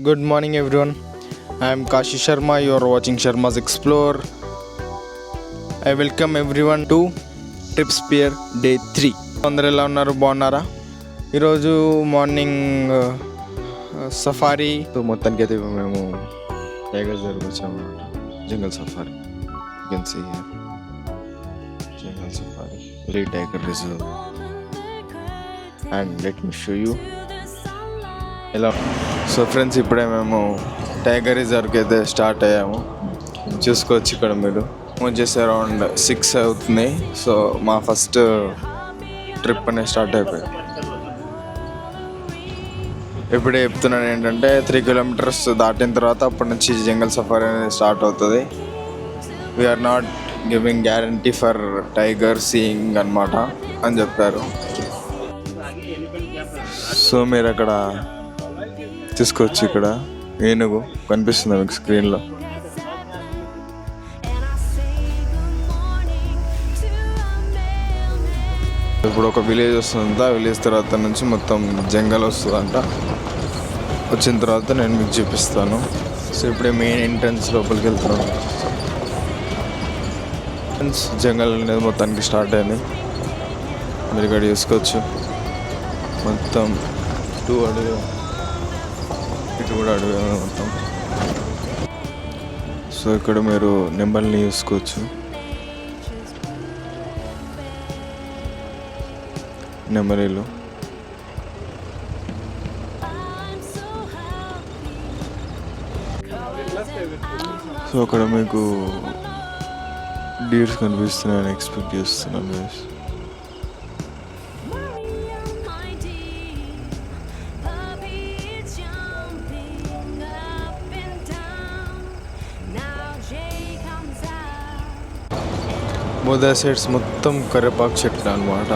Good morning, everyone. I am Kashi Sharma. You are watching Sharma's Explore. I welcome everyone to Trip Spear Day 3. అందరూ ఎలా ఉన్నారు, బాగున్నారా? ఈరోజు morning safari మొత్తానికి అయితే మేము టైగర్ దగ్గరకు వచ్చామన్నమాట. Jungle safari, you can see here jungle safari, very tiger reserve. And let me show you ఎలా. సో ఫ్రెండ్స్, ఇప్పుడే మేము టైగర్ రిజర్వ్కి అయితే స్టార్ట్ అయ్యాము. చూసుకోవచ్చు ఇక్కడ మీరు. వచ్చేసి అరౌండ్ 6 అవుతుంది. సో మా ఫస్ట్ ట్రిప్ అనేది స్టార్ట్ అయిపోయింది. ఇప్పుడే చెప్తున్నాను ఏంటంటే 3 కిలోమీటర్స్ దాటిన తర్వాత అప్పటి నుంచి జంగల్ సఫారీ అనేది స్టార్ట్ అవుతుంది. We are not giving guarantee for tiger seeing అనమాట అని చెప్పారు. సో మీరు అక్కడ చూసుకోవచ్చు, ఇక్కడ ఏనుగు కనిపిస్తుంది మీకు స్క్రీన్లో. ఇప్పుడు ఒక విలేజ్ వస్తుందంట. ఆ విలేజ్ తర్వాత నుంచి మొత్తం జంగల్ వస్తుందంట. వచ్చిన తర్వాత నేను మీకు చూపిస్తాను. సో ఇప్పుడే మెయిన్ ఎంట్రన్స్ లోపలికి వెళ్తున్నాను. జంగల్ అనేది మొత్తానికి స్టార్ట్ అయింది. మీరు ఇక్కడ చూసుకోవచ్చు, మొత్తం 2 అడుగు, ఇటు కూడా అడుగు మొత్తం. సో ఇక్కడ మీరు నెంబర్ని చూసుకోవచ్చు. నెమలీలు. సో అక్కడ మీకు డీర్స్ కనిపిస్తున్నాయని ఎక్స్పెక్ట్ చేస్తున్నాను గైస్. బోధ సైడ్స్ మొత్తం కరివేపాకు చెట్లు అనమాట.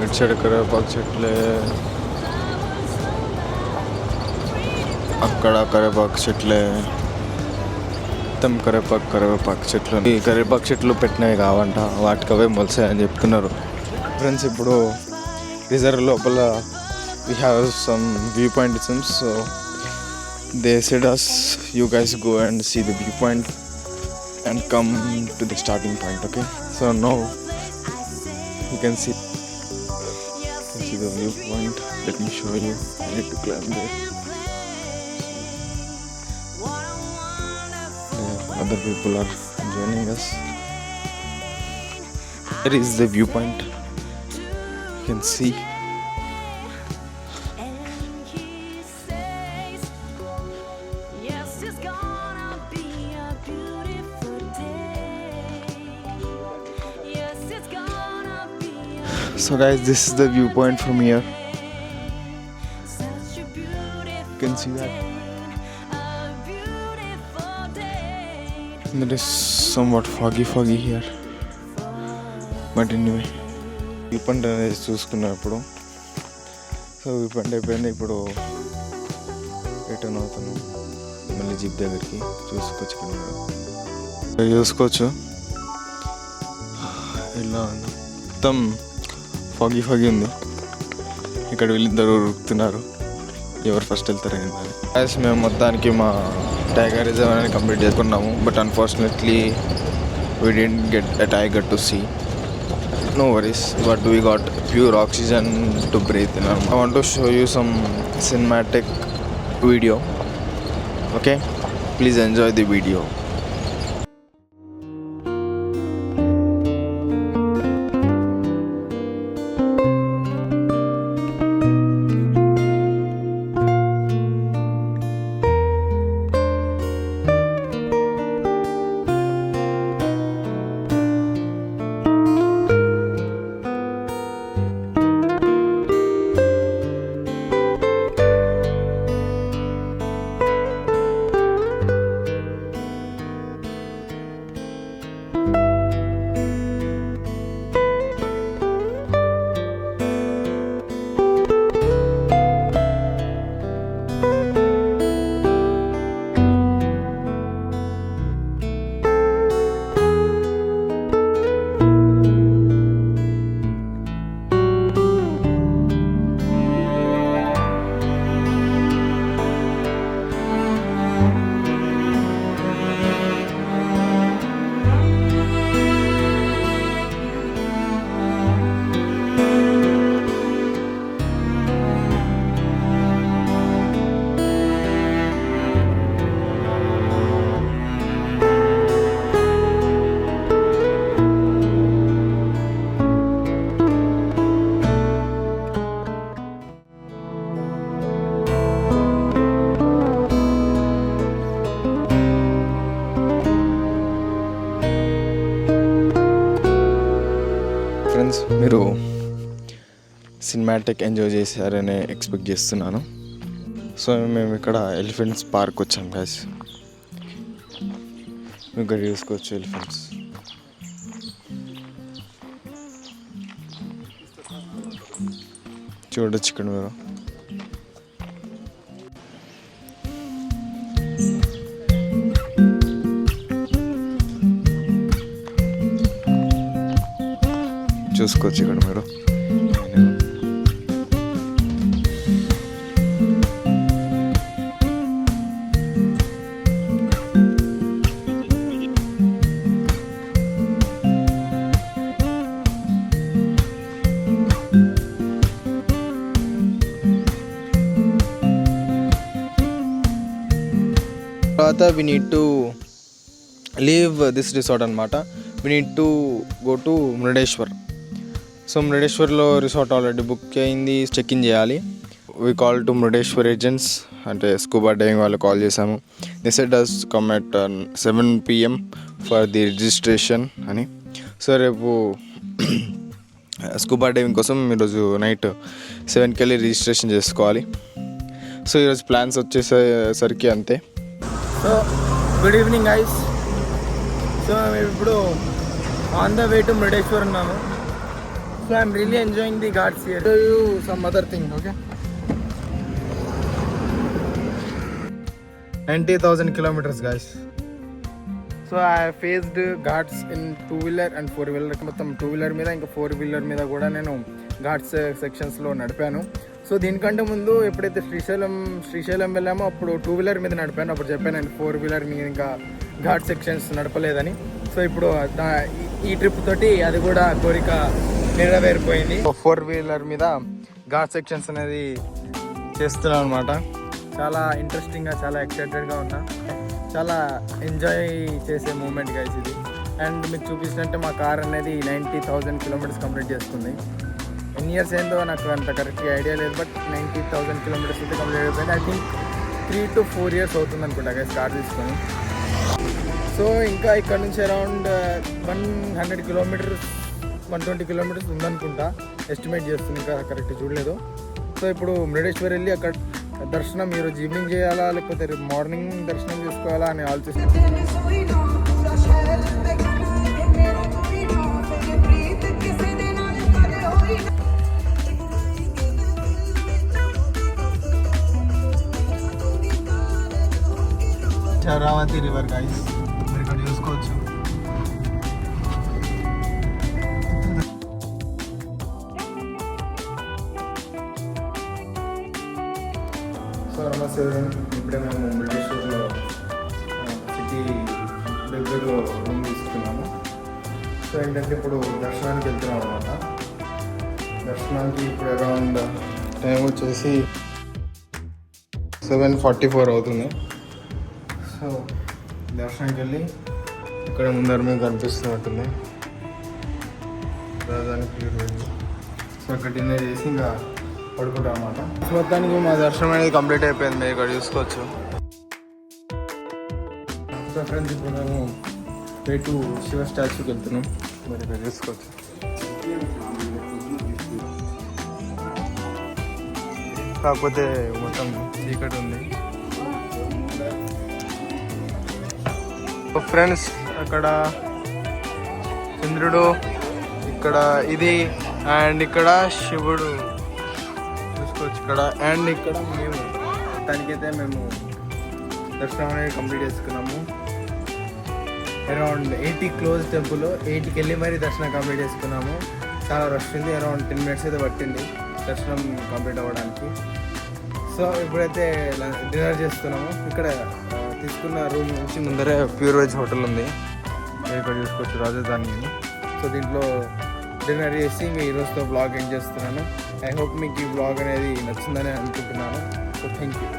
ఇటు సైడ్ కరివేపాకు చెట్లే, అక్కడ కరివేపాకు చెట్లే, మొత్తం కరివేపాకు చెట్లు. ఈ కరివేపాకు చెట్లు పెట్టినవి కావంట, వాటికి అవే మొలిసాయని చెప్తున్నారు. ఫ్రెండ్స్, ఇప్పుడు రిజర్వ్ లోపల we have some view point seems. So they said us you guys go and see the view point and come to the starting point. Okay, so now you can see the viewpoint. Let me show you. I need to climb there. Other people are joining us. There is the viewpoint. You can see. So guys, this is the viewpoint from here. You can see that. It is somewhat foggy here. But anyway, viewpoint అనేది చూసుకున్నప్పుడు, so viewpoint అయిపోయింది. ఇప్పుడు return అవుతాను మళ్ళీ jeep దగ్గరికి. చూసుకోవచ్చు ఇలా మొత్తం ఫాగీ ఉంది. ఇక్కడ వీళ్ళిద్దరు ఉరుకుతున్నారు, ఎవరు ఫస్ట్ వెళ్తారు ఏంటని. మేము మొత్తానికి మా టైగర్ రిజర్వ్ అనేది కంప్లీట్ చేసుకున్నాము. But unfortunately we didn't get a tiger to see. No worries, but we got pure oxygen to breathe in. I want to show you some cinematic video. Okay, please enjoy the video. Cinematic enjoy చేశారని expect చేస్తున్నాను. So మేము ఇక్కడ elephants park వచ్చాం guys. మేము ఇక్కడ చూసుకోవచ్చు elephants. చూడొచ్చు ఇక్కడ మీరు. చూసుకోవచ్చు ఇక్కడ మీరు. తర్వాత we need to leave this resort అనమాట. we need to go to Murudeshwar. So మురుడేశ్వర్లో రిసార్ట్ ఆల్రెడీ బుక్ అయింది, చెక్ ఇన్ చేయాలి. we call to Murudeshwar agents, అంటే స్కూబా డైవింగ్ వాళ్ళు కాల్ చేసాము. they said us come at 7 PM for the registration అని. So రేపు scuba diving కోసం ఈరోజు నైట్ 7కి వెళ్ళి రిజిస్ట్రేషన్ చేసుకోవాలి. సో ఈరోజు ప్లాన్స్ వచ్చేసరికి అంతే. So good evening guys. So మేము ఇప్పుడు on the way to Murudeshwar ఉన్నాము. So I'm really enjoying the ghats here. Show you some other thing. Okay, 90,000 kilometers guys. So I faced ghats in 2-wheeler and 4-wheeler. మొత్తం 2-wheeler మీద ఇంకా 4-wheeler మీద కూడా నేను Ghats సెక్షన్స్లో నడిపాను. So దీనికంటే ముందు ఎప్పుడైతే శ్రీశైలం వెళ్ళామో అప్పుడు 2-wheeler మీద నడిపాను. అప్పుడు చెప్పాను నేను 4-wheeler మీద ఇంకా ఘాట్ సెక్షన్స్ నడపలేదని. సో ఇప్పుడు ఈ ట్రిప్ తోటి అది కూడా కోరిక నెరవేరిపోయింది. 4-wheeler మీద ఘాట్ సెక్షన్స్ అనేది చేస్తున్నాను అనమాట. చాలా ఇంట్రెస్టింగ్గా, చాలా ఎక్సైటెడ్గా ఉన్నా. చాలా ఎంజాయ్ చేసే మూమెంట్ గైస్ ఇది. అండ్ మీకు చూపించినట్టే మా కార్ అనేది 90,000 kilometers కంప్లీట్ చేస్తుంది. ఎన్ని ఇయర్స్ ఏందో నాకు అంత కరెక్ట్గా ఐడియా లేదు, బట్ 90,000 kilometers అయితే కంప్లీట్ అయిపోయింది. ఐ థింక్ 3 to 4 years అవుతుంది అనుకుంటా గైస్ కార్ తీసుకొని. సో ఇంకా ఇక్కడ నుంచి అరౌండ్ 100 kilometers 120 kilometers ఉందనుకుంటా ఎస్టిమేట్ చేస్తుంది, ఇంకా కరెక్ట్ చూడలేదు. సో ఇప్పుడు మురుడేశ్వర్ వెళ్ళి అక్కడ దర్శనం ఈరోజు ఈవినింగ్ చేయాలా లేకపోతే రేపు మార్నింగ్ దర్శనం చేసుకోవాలా అని ఆలోచిస్తున్నాను. శరావతి రివర్ గైస్, మీరు ఇక్కడ చూసుకోవచ్చు. సో నమస్తే, ఇప్పుడే మేము మురుడేశ్వర్లో సిటీ దగ్గరలో రూమ్ తీసుకున్నాము. సో ఏంటంటే ఇప్పుడు దర్శనానికి వెళ్తున్నాం అనమాట. దర్శనానికి ఇప్పుడు అరౌండ్ టైం వచ్చేసి 7:44 అవుతుంది. సో దర్శనానికి వెళ్ళి ఇక్కడ ముందర మీద కనిపిస్తున్నట్టుంది రాజధానికి. సో అక్కడ డిన్నర్ చేసి ఇంకా పడుకుంటాం అన్నమాట. మొత్తానికి మా దర్శనం అనేది కంప్లీట్ అయిపోయింది, మీరు ఇక్కడ చూసుకోవచ్చు. సో ఫ్రెండ్స్ ఇప్పుడు మేము రేటు శివ స్టాచ్యూకి వెళ్తున్నాం, మీరు ఇక్కడ చూసుకోవచ్చు. కాకపోతే మొత్తం చీకటి ఉంది. ఫ్రెండ్స్ అక్కడ చంద్రుడు, ఇక్కడ ఇది, అండ్ ఇక్కడ శివుడు చూసుకోవచ్చు ఇక్కడ. అండ్ ఇక్కడ మేము దానికైతే మేము దర్శనం అనేది కంప్లీట్ చేసుకున్నాము. అరౌండ్ 80 క్లోజ్ టెంపుల్, 8కి వెళ్ళి మరీ దర్శనం కంప్లీట్ చేసుకున్నాము. చాలా రష్ ఉంది, అరౌండ్ 10 minutes అయితే పట్టింది దర్శనం కంప్లీట్ అవ్వడానికి. సో ఇప్పుడైతే డిన్నర్ చేస్తున్నాము. ఇక్కడ తీసుకున్న రూమ్ నుంచి ముందరే ప్యూర్ వెజ్ హోటల్ ఉంది, ఇక్కడ చూసుకోవచ్చు రాజధాని. సో దీంట్లో డిన్నర్ చేసి ఇంకా ఈరోజుతో బ్లాగ్ ఎండ్ చేస్తున్నాను. ఐ హోప్ మీకు ఈ బ్లాగ్ అనేది నచ్చిందని అనుకుంటున్నాను. So thank you.